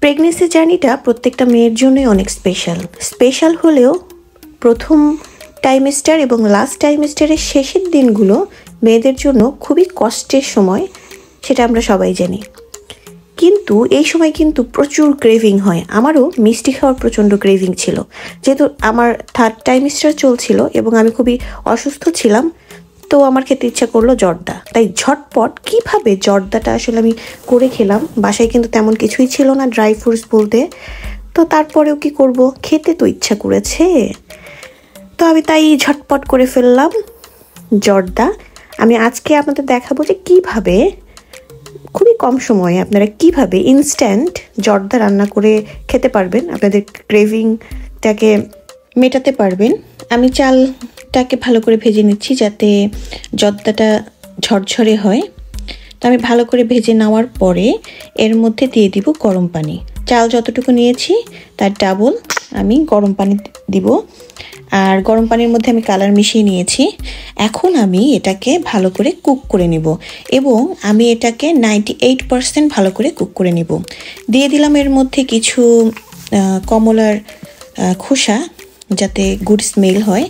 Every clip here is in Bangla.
প্রেগনেন্সি জার্নিটা প্রত্যেকটা মেয়ের জন্যই অনেক স্পেশাল হলেও প্রথম টাইমেস্টার এবং লাস্ট টাইমেস্টারের শেষের দিনগুলো মেয়েদের জন্য খুবই কষ্টের সময়, সেটা আমরা সবাই জানি। কিন্তু এই সময় কিন্তু প্রচুর ক্রেভিং হয়। আমারও মিষ্টি খাওয়ার প্রচণ্ড ক্রেভিং ছিল, যেহেতু আমার থার্ড টাইমেস্টার চলছিল এবং আমি খুবই অসুস্থ ছিলাম। তো আমার খেতে ইচ্ছা করলো জর্দা, তাই ঝটপট কিভাবে জর্দাটা আসলে আমি করে খেলাম। বাসায় কিন্তু তেমন কিছুই ছিল না ড্রাই ফ্রুটস বলতে, তো তারপরেও কি করব, খেতে তো ইচ্ছা করেছে। তো আমি তাই ঝটপট করে ফেললাম জর্দা। আমি আজকে আপনাদের দেখাবো যে কিভাবে খুবই কম সময়ে আপনারা কিভাবে ইনস্ট্যান্ট জর্দা রান্না করে খেতে পারবেন, আপনাদের ক্রেভিংটাকে মেটাতে পারবেন। আমি চালটাকে ভালো করে ভেজে নিচ্ছি যাতে জর্দাটা ঝরঝরে হয়। তো আমি ভালো করে ভেজে নেওয়ার পরে এর মধ্যে দিয়ে দিব গরম পানি। চাল যতটুকু নিয়েছি তার ডাবল আমি গরম পানি দিব, আর গরম পানির মধ্যে আমি কালার মিশিয়ে নিয়েছি। এখন আমি এটাকে ভালো করে কুক করে নেব এবং আমি এটাকে 98% ভালো করে কুক করে নেব। দিয়ে দিলাম এর মধ্যে কিছু কমলার খোসা যাতে গুড স্মেল হয়।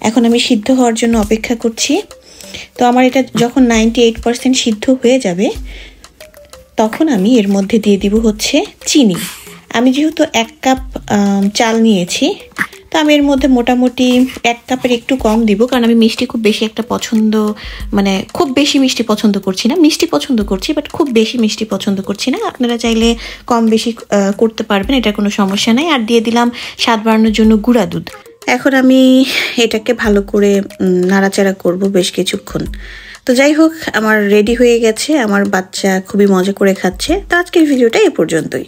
এখন আমি সিদ্ধ হওয়ার জন্য অপেক্ষা করছি। তো আমার এটা যখন 98% সিদ্ধ হয়ে যাবে তখন আমি এর মধ্যে দিয়ে দিব হচ্ছে চিনি। আমি যেহেতু 1 কাপ চাল নিয়েছি, তো আমি এর মধ্যে মোটামুটি 1 কাপের একটু কম দিব, কারণ আমি মিষ্টি খুব বেশি একটা পছন্দ, মানে খুব বেশি মিষ্টি পছন্দ করছি না। মিষ্টি পছন্দ করছি বাট খুব বেশি মিষ্টি পছন্দ করছি না। আপনারা চাইলে কম বেশি করতে পারবেন, এটা কোনো সমস্যা নাই। আর দিয়ে দিলাম স্বাদ বাড়ানোর জন্য গুঁড়া দুধ। এখন আমি এটাকে ভালো করে নাড়াচাড়া করব বেশ কিছুক্ষণ। তো যাই হোক, আমার রেডি হয়ে গেছে। আমার বাচ্চা খুবই মজা করে খাচ্ছে। তো আজকের ভিডিওটা এই পর্যন্তই।